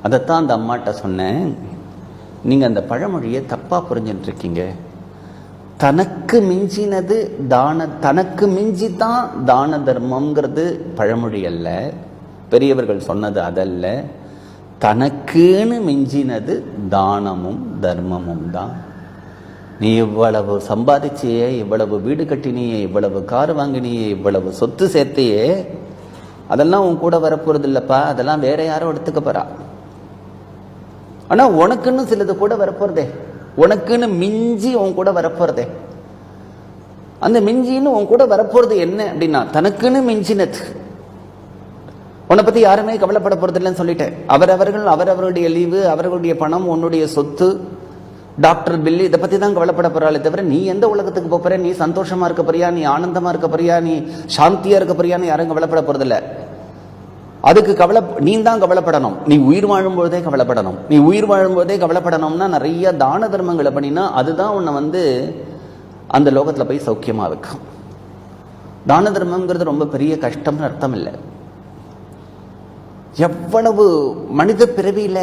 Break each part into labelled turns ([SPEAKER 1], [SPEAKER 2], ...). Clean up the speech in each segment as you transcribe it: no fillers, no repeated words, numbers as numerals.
[SPEAKER 1] அதைத்தான் அந்த அம்மாட்ட சொன்னேன். நீங்கள் அந்த பழமொழியை தப்பாக புரிஞ்சுட்டு இருக்கீங்க. தனக்கு மிஞ்சினது தனக்கு மிஞ்சி தான் தான தர்மம்ங்கிறது பழமொழி அல்ல. பெரியவர்கள் சொன்னது அதல்ல. தனக்குன்னு மிஞ்சினது தானமும் தர்மமும் தான். நீ இவ்வளவு சம்பாதிச்சியே, இவ்வளவு வீடு கட்டினியே, இவ்வளவு கார் வாங்கினியே, இவ்வளவு சொத்து சேர்த்தையே, அதெல்லாம் உன் கூட வரப்போறது இல்லப்பா. அதெல்லாம் வேற யாரும் எடுத்துக்க போறா. ஆனா உனக்குன்னு சிலது கூட வரப்போறதே, உனக்குன்னு மிஞ்சி உன் கூட வரப்போறதே. அந்த மிஞ்சின்னு உன் கூட வரப்போறது என்ன அப்படின்னா தனக்குன்னு மிஞ்சினது. உன்னை பத்தி யாருமே கவலைப்பட போறது இல்லைன்னு சொல்லிட்டேன். அவரவர்களுடைய லீவு, அவர்களுடைய பணம், உன்னுடைய சொத்து, டாக்டர் பில்லு, இதை பத்தி தான் கவலைப்பட போறாளே தவிர நீ எந்த உலகத்துக்கு போற, நீ சந்தோஷமா இருக்க போறியா, நீ ஆனந்தமா இருக்க போறியா, நீ சாந்தியா இருக்க போறியான்னு யாரும் கவலைப்பட போறதில்ல. அதுக்கு நீ தான் கவலைப்படணும். நீ உயிர் வாழும்போதே கவலைப்படணும். நீ உயிர் வாழும்போதே கவலைப்படணும்னா நிறைய தான தர்மங்களை பண்ணினா அதுதான் உன்னை அந்த லோகத்துல போய் சௌக்கியமா வைக்கும். தான தர்மம்ங்கிறது ரொம்ப பெரிய கஷ்டம்னு அர்த்தம் இல்லை. எவ்வளவு மனித பிறவியில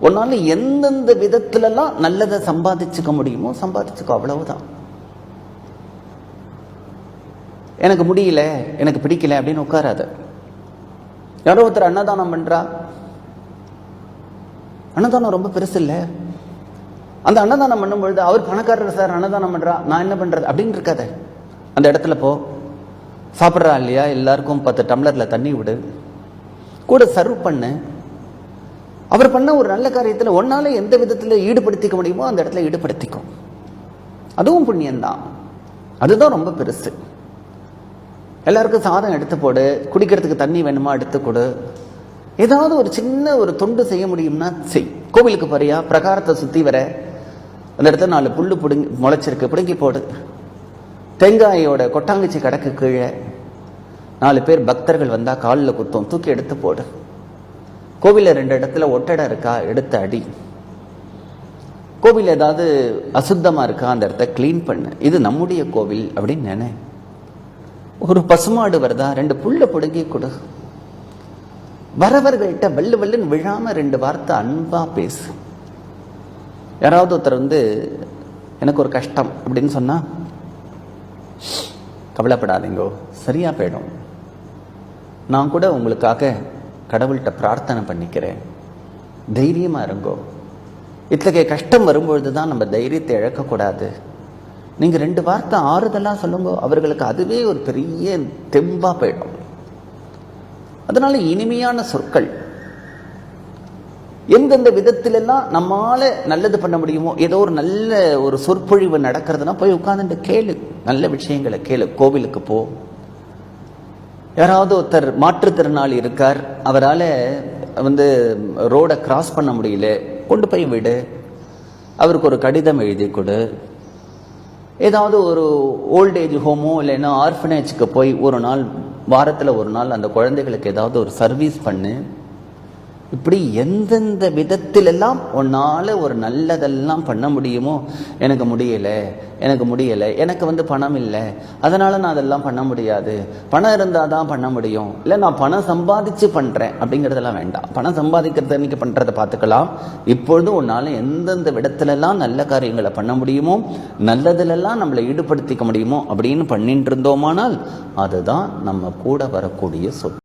[SPEAKER 1] உன்னால எந்தெந்த விதத்திலெல்லாம் நல்லதை சம்பாதிச்சுக்க முடியுமோ சம்பாதிச்சுக்கோ, அவ்வளவுதான். எனக்கு முடியல, எனக்கு பிடிக்கல அப்படின்னு உட்காராத. யாரோ ஒருத்தர் அன்னதானம் பண்றா, அன்னதானம் ரொம்ப பெருசு இல்லை. அந்த அன்னதானம் பண்ணும்பொழுது அவர் பணக்காரர் சார், அன்னதானம் பண்றா, நான் என்ன பண்றது அப்படின்னு இருக்காத. அந்த இடத்துல போ, சாப்பிட்றா இல்லையா, எல்லாருக்கும் 10 டம்ளர்ல தண்ணி விடு, கூட சர்வ் பண்ணு. அவர் பண்ண ஒரு நல்ல காரியத்தில் ஒன்னால எந்த விதத்தில் ஈடுபடுத்திக்க முடியுமோ அந்த இடத்துல ஈடுபடுத்திக்கும். அதுவும் புண்ணியம்தான். அதுதான் ரொம்ப பெருசு. எல்லாருக்கும் சாதம் எடுத்து போடு, குடிக்கிறதுக்கு தண்ணி வேணுமா எடுத்து கொடு. ஏதாவது ஒரு சின்ன ஒரு தொண்டு செய்ய முடியும்னா செய். கோவிலுக்கு போறியா, பிரகாரத்தை சுத்தி வர அந்த இடத்துல 4 புல்லு முளைச்சிருக்கு, பிடுங்கி போடு. தேங்காயோட கொட்டாங்குச்சி கடக்கு கீழே 4 பேர் பக்தர்கள் வந்தா காலில் குத்தும், தூக்கி எடுத்து போடு. கோவில 2 இடத்துல ஒட்டடை இருக்கா, எடுத்து அடி. கோவில் ஏதாவது அசுத்தமா இருக்கா, அந்த இடத்த கிளீன் பண்ணு. இது நம்முடைய கோவில் அப்படின்னு நினை. ஒரு பசுமாடு வருதா, 2 புல்ல பிடுங்கி கொடு. வரவர்கள்ட்ட வெள்ளு வெள்ளுன்னு விழாம 2 வார்த்தை அன்பா பேசு. யாராவது ஒருத்தர் எனக்கு ஒரு கஷ்டம் அப்படின்னு சொன்னா, கவலைப்படாதீங்கோ, சரியா போயிடும். நான் கூட உங்களுக்காக கடவுள்கிட்ட பிரார்த்தனை பண்ணிக்கிறேன், தைரியமா இருங்கோ. இத்தகைய கஷ்டம் வரும்பொழுது தான் நம்ம தைரியத்தை இழக்கக்கூடாது. நீங்க 2 வார்த்தை ஆறுதலா சொல்லுங்க, அவர்களுக்கு அதுவே ஒரு பெரிய தெம்பா போயிடும். அதனால இனிமையான சொற்கள், எந்தெந்த விதத்திலெல்லாம் நம்மால நல்லது பண்ண முடியுமோ, ஏதோ ஒரு நல்ல ஒரு சொற்பொழிவு நடக்கிறதுனா போய் உட்கார்ந்துட்டு கேளு, நல்ல விஷயங்களை கேளு. கோவிலுக்கு போ. யாராவது ஒருத்தர் மாற்றுத்திறனாளி இருக்கார், அவரால் ரோடை கிராஸ் பண்ண முடியல, கொண்டு போய் விடு. அவருக்கு ஒரு கடிதம் எழுதி கொடு. ஏதாவது ஒரு ஓல்டேஜ் ஹோமோ இல்லைன்னா ஆர்ஃபனேஜுக்கு போய் ஒரு நாள், வாரத்தில் ஒரு நாள் அந்த குழந்தைகளுக்கு ஏதாவது ஒரு சர்வீஸ் பண்ணு. இப்படி எந்தெந்த விதத்திலெல்லாம் உன்னால ஒரு நல்லதெல்லாம் பண்ண முடியுமோ. எனக்கு முடியலை, எனக்கு பணம் இல்லை, அதனால நான் அதெல்லாம் பண்ண முடியாது, பணம் இருந்தால் தான் பண்ண முடியும், இல்லை நான் பணம் சம்பாதிச்சு பண்றேன் அப்படிங்கிறதெல்லாம் வேண்டாம். பணம் சம்பாதிக்கிறது அன்னைக்கு பண்றதை பார்த்துக்கலாம். இப்பொழுது உன்னால எந்தெந்த விதத்திலெல்லாம் நல்ல காரியங்களை பண்ண முடியுமோ, நல்லதிலெல்லாம் நம்மளை ஈடுபடுத்திக்க முடியுமோ அப்படின்னு பண்ணிட்டு இருந்தோமானால் அதுதான் நம்ம கூட வரக்கூடிய சொத்து.